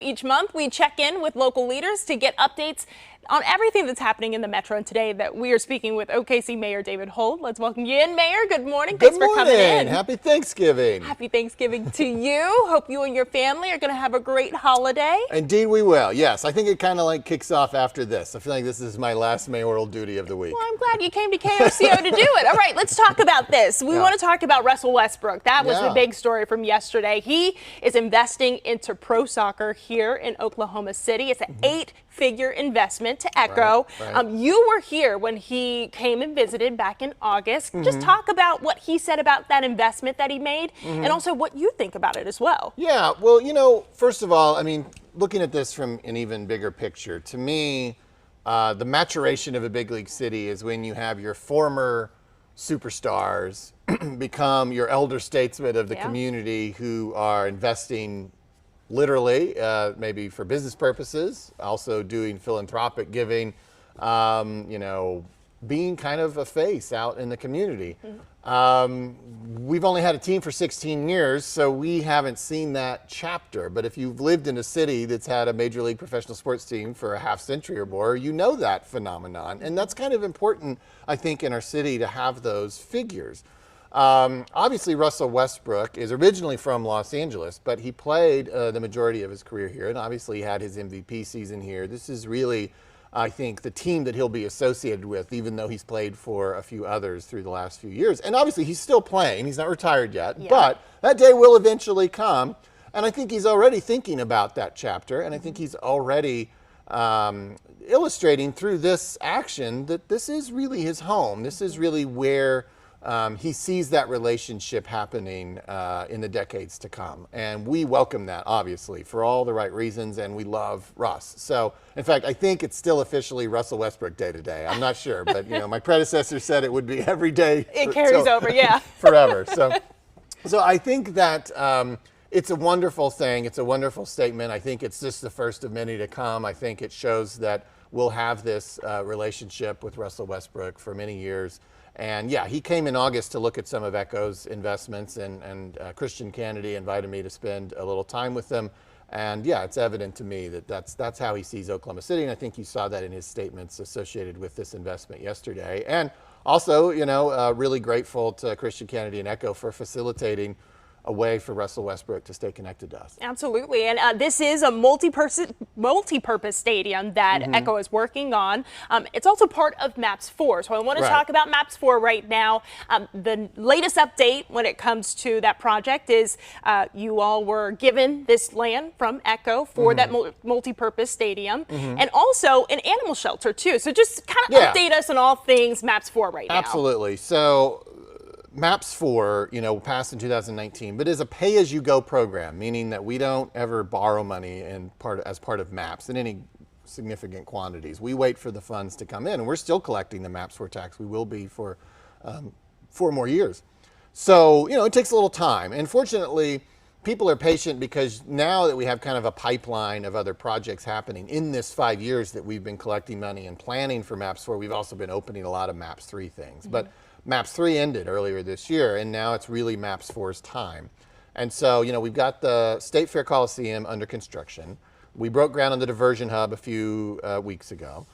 Each month, we check in with local leaders to get updates on everything that's happening in the Metro. And today that we are speaking with OKC Mayor David Holt. Let's welcome you in, Mayor. Good morning. Thanks for coming in. Happy Thanksgiving. Happy Thanksgiving to you. Hope you and your family are going to have a great holiday. Indeed we will. Yes, I think it kind of like kicks off after this. I feel like this is my last mayoral duty of the week. Well, I'm glad you came to KOCO to do it. All right, let's talk about this. We want to talk about Russell Westbrook. That was the big story from yesterday. He is investing into pro soccer here in Oklahoma City. It's an eight-figure investment to Echo. Right. You were here when he came and visited back in August. Just talk about what he said about that investment that he made and also what you think about it as well. Yeah, well, you know, first of all, I mean, looking at this from an even bigger picture, to me, the maturation of a big league city is when you have your former superstars become your elder statesmen of the community who are investing literally, maybe for business purposes, also doing philanthropic giving, you know, being kind of a face out in the community. We've only had a team for 16 years, so we haven't seen that chapter. But if you've lived in a city that's had a major league professional sports team for a half century or more, you know that phenomenon. And that's kind of important, I think, in our city to have those figures. Obviously, Russell Westbrook is originally from Los Angeles, but he played the majority of his career here, and obviously he had his MVP season here. This is really, I think, the team that he'll be associated with, even though he's played for a few others through the last few years. And obviously he's still playing. He's not retired yet, but that day will eventually come. And I think he's already thinking about that chapter, and I think he's already illustrating through this action that this is really his home. This is really where he sees that relationship happening in the decades to come. And we welcome that, obviously, for all the right reasons, and we love Russ. So, in fact, I think it's still officially Russell Westbrook Day today. I'm not sure, but, you know, my predecessor said it would be every day. It carries over, forever. So I think that it's a wonderful thing. It's a wonderful statement. I think it's just the first of many to come. I think it shows that we'll have this relationship with Russell Westbrook for many years. And yeah, he came in August to look at some of Echo's investments, and Christian Kennedy invited me to spend a little time with them. And yeah, it's evident to me that that's how he sees Oklahoma City, and I think you saw that in his statements associated with this investment yesterday. And also, you know, really grateful to Christian Kennedy and Echo for facilitating a way for Russell Westbrook to stay connected to us. Absolutely. And this is a multi-purpose stadium that Echo is working on. It's also part of MAPS 4. So I want to talk about MAPS 4 right now. The latest update when it comes to that project is you all were given this land from Echo for that multi-purpose stadium and also an animal shelter too. So just kind of update us on all things MAPS 4 right now. Absolutely. So MAPS 4, you know, passed in 2019, but is a pay-as-you-go program, meaning that we don't ever borrow money as part of MAPS in any significant quantities. We wait for the funds to come in, and we're still collecting the MAPS 4 tax. We will be for 4 more years. So, you know, it takes a little time. And fortunately, people are patient because now that we have kind of a pipeline of other projects happening in this 5 years that we've been collecting money and planning for MAPS 4, we've also been opening a lot of MAPS 3 things. But MAPS 3 ended earlier this year, and now it's really MAPS 4's time. And so, you know, we've got the State Fair Coliseum under construction. We broke ground on the diversion hub a few weeks ago.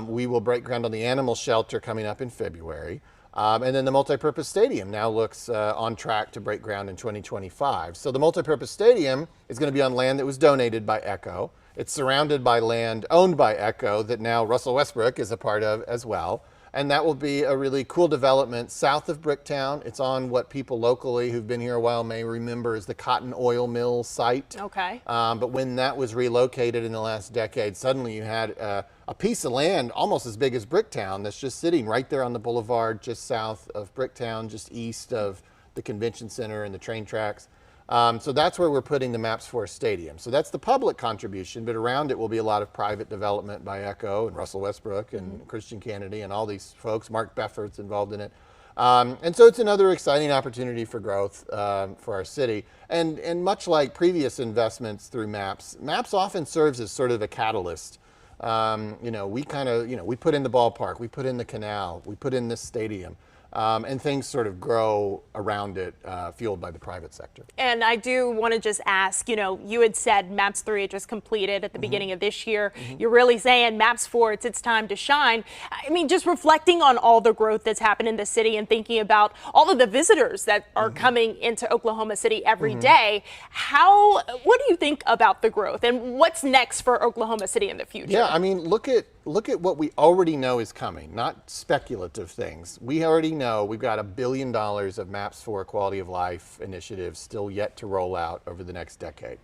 We will break ground on the animal shelter coming up in February. And then the multipurpose stadium now looks on track to break ground in 2025. So the multipurpose stadium is going to be on land that was donated by Echo. It's surrounded by land owned by Echo that now Russell Westbrook is a part of as well. And that will be a really cool development south of Bricktown. It's on what people locally who've been here a while may remember as the Cotton Oil Mill site. Okay. But when that was relocated in the last decade, suddenly you had a piece of land almost as big as Bricktown that's just sitting right there on the boulevard just south of Bricktown, just east of the convention center and the train tracks. So that's where we're putting the MAPS 4 stadium. So that's the public contribution, but around it will be a lot of private development by Echo and Russell Westbrook and Christian Kennedy and all these folks. Mark Beffert's involved in it. And so it's another exciting opportunity for growth for our city. And much like previous investments through MAPS, MAPS often serves as sort of a catalyst. You know, we kind of, you know, we put in the ballpark, we put in the canal, we put in this stadium. and things sort of grow around it, fueled by the private sector. And I do want to just ask, you had said MAPS 3 had just completed at the beginning of this year. You're really saying MAPS 4, it's time to shine. I mean, just reflecting on all the growth that's happened in the city and thinking about all of the visitors that are coming into Oklahoma City every day, what do you think about the growth and what's next for Oklahoma City in the future? Yeah, I mean, look at what we already know is coming, not speculative things. We already know we've got $1 billion of MAPS 4 quality of life initiatives still yet to roll out over the next decade.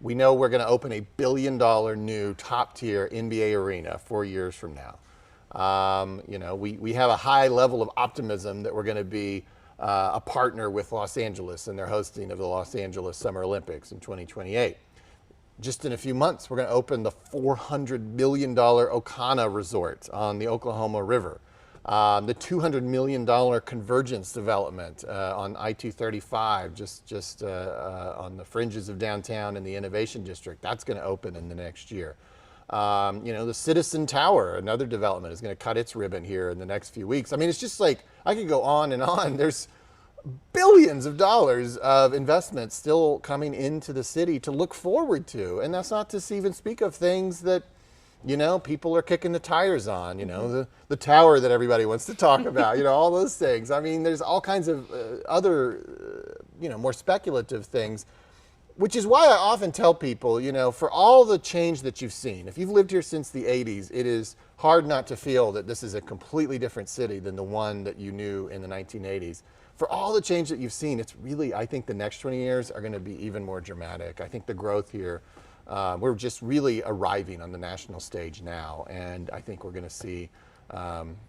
We know we're going to open a $1 billion new top-tier NBA arena 4 years from now. We have a high level of optimism that we're going to be a partner with Los Angeles and their hosting of the Los Angeles Summer Olympics in 2028. Just in a few months, we're going to open the $400 million Ocana Resort on the Oklahoma River. The $200 million convergence development on I-235, just on the fringes of downtown in the Innovation District, that's going to open in the next year. The Citizen Tower, another development, is going to cut its ribbon here in the next few weeks. I mean, it's just like, I could go on and on. There's billions of dollars of investment still coming into the city to look forward to. And that's not to even speak of things that, people are kicking the tires on, the tower that everybody wants to talk about, all those things. I mean, there's all kinds of other, more speculative things, which is why I often tell people, for all the change that you've seen, if you've lived here since the 80s, it is hard not to feel that this is a completely different city than the one that you knew in the 1980s. For all the change that you've seen, it's really, I think the next 20 years are going to be even more dramatic. I think the growth here, we're just really arriving on the national stage now, and I think we're going to see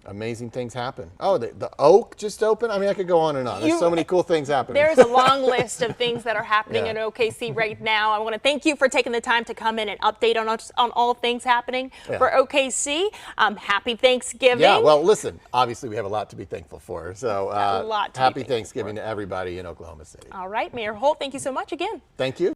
amazing things happen. Oh, the Oak just opened. I mean, I could go on and on. There's so many cool things happening. There's a long list of things that are happening in OKC right now. I want to thank you for taking the time to come in and update on all things happening for OKC. Happy Thanksgiving. Yeah, well, listen, obviously we have a lot to be thankful for. So a lot to happy be thankful Thanksgiving to everybody in Oklahoma City. All right, Mayor Holt, thank you so much again. Thank you.